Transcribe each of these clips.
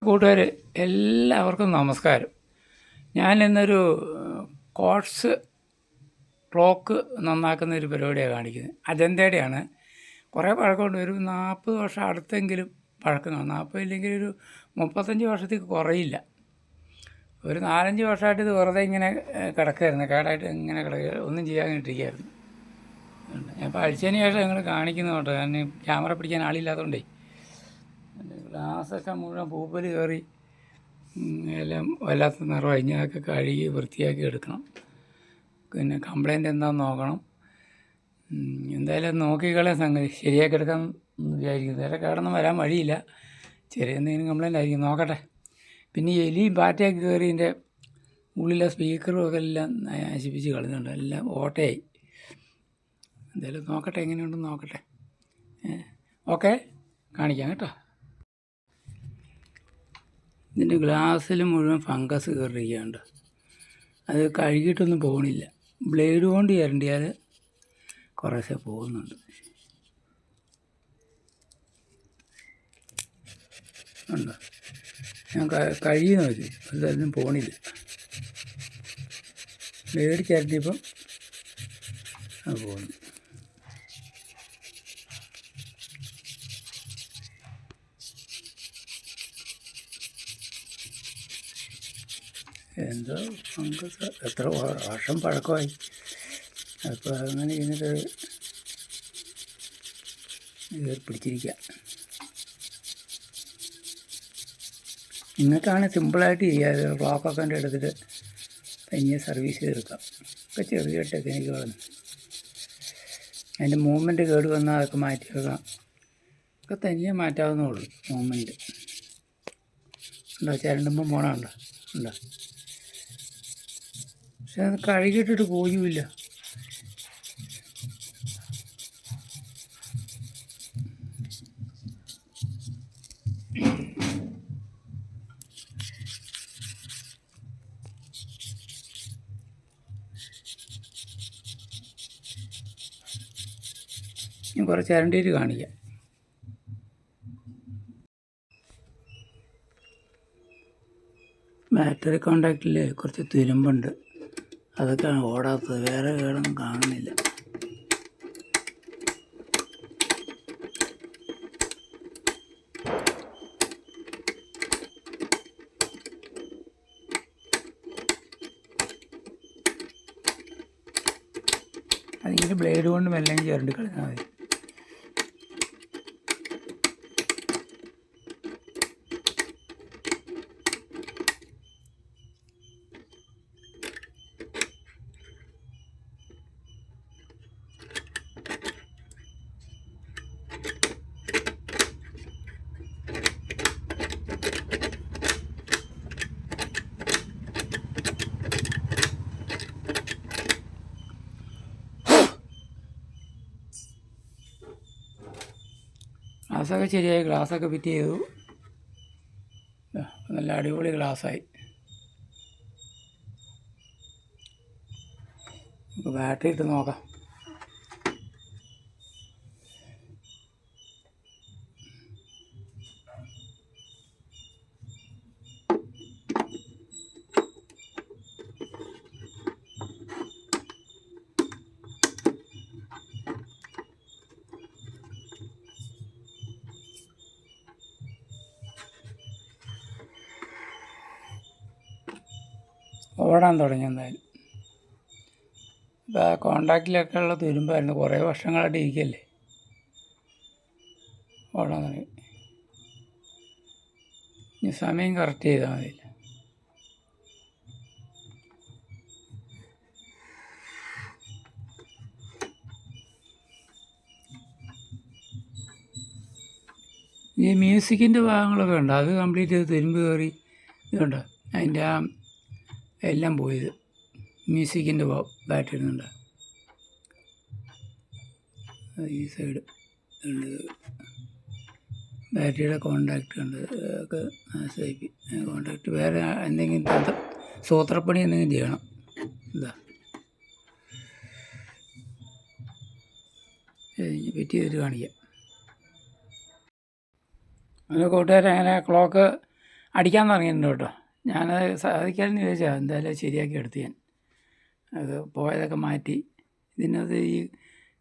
കൂട്ടുകാർ എല്ലാവർക്കും നമസ്കാരം. ഞാൻ ഇന്നൊരു കോട്സ് ക്ലോക്ക് നന്നാക്കുന്ന ഒരു പരിപാടിയാണ് കാണിക്കുന്നത്. അജന്തയുടെയാണ്. കുറേ പഴക്കമുണ്ട്. ഒരു 40 വർഷം അടുത്തെങ്കിലും പഴക്കം കാണും. 40 ഇല്ലെങ്കിൽ ഒരു 35 വർഷത്തിൽ കുറയില്ല. ഒരു 4-5 വർഷമായിട്ട് ഇത് വെറുതെ ഇങ്ങനെ കിടക്കുമായിരുന്നു. കേടായിട്ട് ഇങ്ങനെ കിടക്കുക, ഒന്നും ചെയ്യാനിട്ടിരിക്കുകയായിരുന്നു. ഞാൻ ഇപ്പോൾ അഴിച്ചതിന് ശേഷം നിങ്ങൾ കാണിക്കുന്നു കേട്ടോ. കാരണം ക്യാമറ പിടിക്കാൻ ആളില്ലാത്തതുകൊണ്ടേ ഗ്ലാസ്സൊക്കെ മുഴുവൻ പൂപ്പൽ കയറി എല്ലാം വല്ലാത്ത നിറമായി. ഇനി അതൊക്കെ കഴുകി വൃത്തിയാക്കി എടുക്കണം. പിന്നെ കംപ്ലൈൻറ്റ് എന്താണെന്ന് നോക്കണം. എന്തായാലും നോക്കിക്കളയാൻ സംഗതി ശരിയാക്കി എടുക്കാൻ വിചാരിക്കുന്നു. വേറെ കേടൊന്നും വരാൻ വഴിയില്ല. ചെറിയ എന്തെങ്കിലും കംപ്ലൈൻ്റ് ആയിരിക്കും, നോക്കട്ടെ. പിന്നെ എലിയും പാറ്റയൊക്കെ കയറി ഇതിൻ്റെ ഉള്ളിലെ സ്പീക്കറും ഒക്കെ എല്ലാം നശിപ്പിച്ച് കളഞ്ഞുണ്ട്. എല്ലാം ഓട്ടയായി. എന്തായാലും നോക്കട്ടെ, എങ്ങനെയുണ്ടെന്ന് നോക്കട്ടെ. ഓക്കെ, കാണിക്കാം കേട്ടോ. ഇതിൻ്റെ ഗ്ലാസ്സിൽ മുഴുവൻ ഫംഗസ് കയറിയിരിക്കുകയുണ്ട്. അത് കഴുകിയിട്ടൊന്നും പോകണില്ല. ബ്ലേഡ് കൊണ്ട് ചിരണ്ടിയാൽ കുറേശ്ശെ പോകുന്നുണ്ട്. ഉണ്ടോ? ഞാൻ കഴുകി നോക്കി, അതൊന്നും പോകണില്ല. ബ്ലേഡ് ചിരണ്ടിയപ്പം അത് പോകുന്നു. എന്തോ ഫംഗസ്, എത്ര വർഷം പഴക്കമായി. അപ്പോൾ അങ്ങനെ ഇതിനൊക്കെ പിടിച്ചിരിക്കുക. നിങ്ങൾക്കാണ് സിമ്പിളായിട്ട് ചെയ്യാതെ ക്ലോക്കൊക്കെ എടുത്തിട്ട് തനിയെ സർവീസ് ചെയ്തെടുക്കാം. ഒക്കെ ചെറിയ ടെക്നിക്കുകളാണ്. അതിൻ്റെ മൂവ്മെൻറ്റ് കേട് വന്നാൽ അതൊക്കെ മാറ്റി വെക്കാം. ഒക്കെ തനിയെ മാറ്റാവുന്നേ ഉള്ളൂ. മൂവ്മെൻറ്റ് ഉണ്ടോ? ചിരണ്ടുമ്പം പോകണമുണ്ടോ? ഉണ്ടോ? പക്ഷെ അത് കഴുകിയിട്ടിട്ട് പോയുമില്ല. ഞാൻ കുറച്ച് ചിരണ്ടിയിട്ട് കാണിക്കാം. ബാറ്ററി കോണ്ടാക്റ്റിൽ കുറച്ച് തുരുമ്പുണ്ട്. അതൊക്കെയാണ് ഓടാത്തത്. വേറെ കേടൊന്നും കാണുന്നില്ല. അതിങ്ങനെ ബ്ലേഡ് കൊണ്ട് മെല്ലെ ചേർണ്ട് കളഞ്ഞാൽ മതി. ഗ്ലാസ്സൊക്കെ ശരിയായി. ഗ്ലാസ്സൊക്കെ ഫിറ്റ് ചെയ്തു. നല്ല അടിപൊളി ഗ്ലാസ്സായി. നമുക്ക് ബാറ്ററി ഇട്ട് നോക്കാം. ഓടാൻ തുടങ്ങി. എന്തായാലും ഇപ്പോൾ കോണ്ടാക്റ്റിലൊക്കെ ഉള്ള തുരുമ്പായിരുന്നു. കുറേ വർഷങ്ങളായിട്ട് ഇരിക്കല്ലേ. ഓടാൻ തുടങ്ങി. ഇനി സമയം കറക്റ്റ് ചെയ്താൽ മതിയില്ല. ഈ മ്യൂസിക്കിൻ്റെ ഭാഗങ്ങളൊക്കെ ഉണ്ട്. അത് കംപ്ലീറ്റ് ചെയ്ത് തുരുമ്പ് കയറി ഇതുണ്ട്. അതിൻ്റെ ആ എല്ലാം പോയത് മ്യൂസിക്കിൻ്റെ ബാറ്ററി ഉണ്ട്. ഈ സൈഡ് ഉണ്ട്. ബാറ്ററിയുടെ കോണ്ടാക്റ്റ് ഉണ്ട്. ഒക്കെ നാശമായി. കോണ്ടാക്റ്റ് വേറെ എന്തെങ്കിലും സൂത്രപ്പണി എന്തെങ്കിലും ചെയ്യണം. എന്താ ഫിറ്റ് ചെയ്തിട്ട് കാണിക്കാം. അങ്ങനെ കൂട്ടുകാരെ, അങ്ങനെ ക്ലോക്ക് അടിക്കാൻ തുടങ്ങിയിട്ടുണ്ട് കേട്ടോ. ഞാനത് സാധിക്കാമെന്ന് ചോദിച്ചാൽ എന്തായാലും ശരിയാക്കി എടുത്ത് ഞാൻ അത് പോയതൊക്കെ മാറ്റി.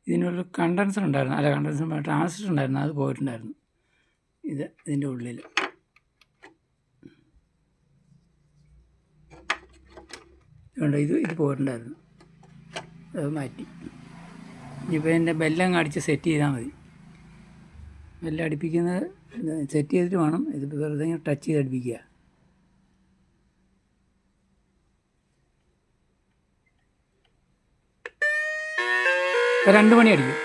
ഇതിനൊരു കണ്ടൻസർ ഉണ്ടായിരുന്നു, അല്ല കണ്ടൻസർ ട്രാൻസിസ്റ്റർ ഉണ്ടായിരുന്നു, അത് പോയിട്ടുണ്ടായിരുന്നു. ഇതിൻ്റെ ഉള്ളിൽ ഇതുകൊണ്ട് ഇത് പോയിട്ടുണ്ടായിരുന്നു, അത് മാറ്റി. ഇനിയിപ്പോൾ എൻ്റെ ബെല്ലങ്ങ് അടിച്ച് സെറ്റ് ചെയ്താൽ മതി. ബെല്ല് അടുപ്പിക്കുന്നത് സെറ്റ് ചെയ്തിട്ട് വേണം, ഇത് വെറുതെ ടച്ച് ചെയ്ത് അടുപ്പിക്കുക. ഇപ്പോൾ 2 മണി അടിക്കും.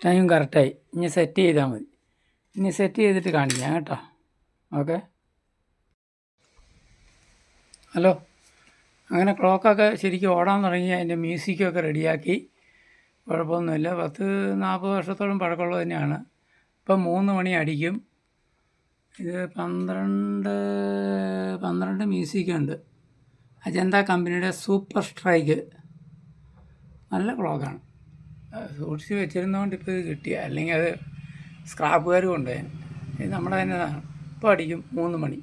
ടൈം കറക്റ്റായി. ഇനി സെറ്റ് ചെയ്താൽ മതി. ഇനി സെറ്റ് ചെയ്തിട്ട് കാണിക്കാം കേട്ടോ. ഓക്കെ. ഹലോ. അങ്ങനെ ക്ലോക്കൊക്കെ ശരിക്കും ഓടാൻ തുടങ്ങി. അതിൻ്റെ മ്യൂസിക്കൊക്കെ റെഡിയാക്കി. കുഴപ്പമൊന്നുമില്ല. 40 വർഷത്തോളം പഴക്കമുള്ളത് തന്നെയാണ്. ഇപ്പം 3 മണി അടിക്കും. ഇത് 12 മ്യൂസിക്കുണ്ട്. അജന്ത കമ്പനിയുടെ സൂപ്പർ സ്ട്രൈക്ക്. നല്ല ക്ലോക്കാണ്. സൂക്ഷിച്ച് വെച്ചിരുന്നതുകൊണ്ട് ഇപ്പോൾ ഇത് കിട്ടിയ, അല്ലെങ്കിൽ അത് സ്ക്രാപ്പുകാർ കൊണ്ടുപോയാൽ. ഇത് നമ്മുടെ തന്നെതാണ്. ഇപ്പോൾ അടിക്കും 3 മണി.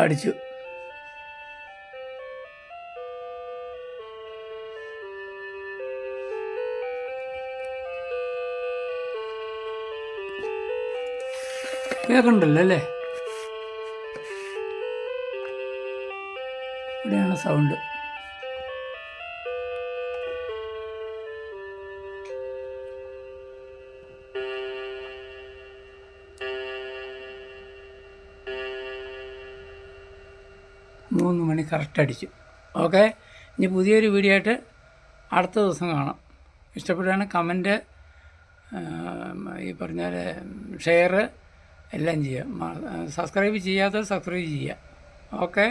അടിച്ചു. കേൾക്കണ്ടല്ലോ അല്ലേ? ഇവിടെയാണ് സൗണ്ട്. മൂന്ന് മണി കറക്റ്റ് അടിച്ചു. ഓക്കെ. ഇനി പുതിയൊരു വീഡിയോ ആയിട്ട് അടുത്ത ദിവസം കാണാം. ഇഷ്ടപ്പെടുകയാണ് കമൻറ്റ്, ഈ പറഞ്ഞ ഷെയർ എല്ലാം ചെയ്യുക. സബ്സ്ക്രൈബ് ചെയ്യാത്തത് സബ്സ്ക്രൈബ് ചെയ്യുക. ഓക്കെ.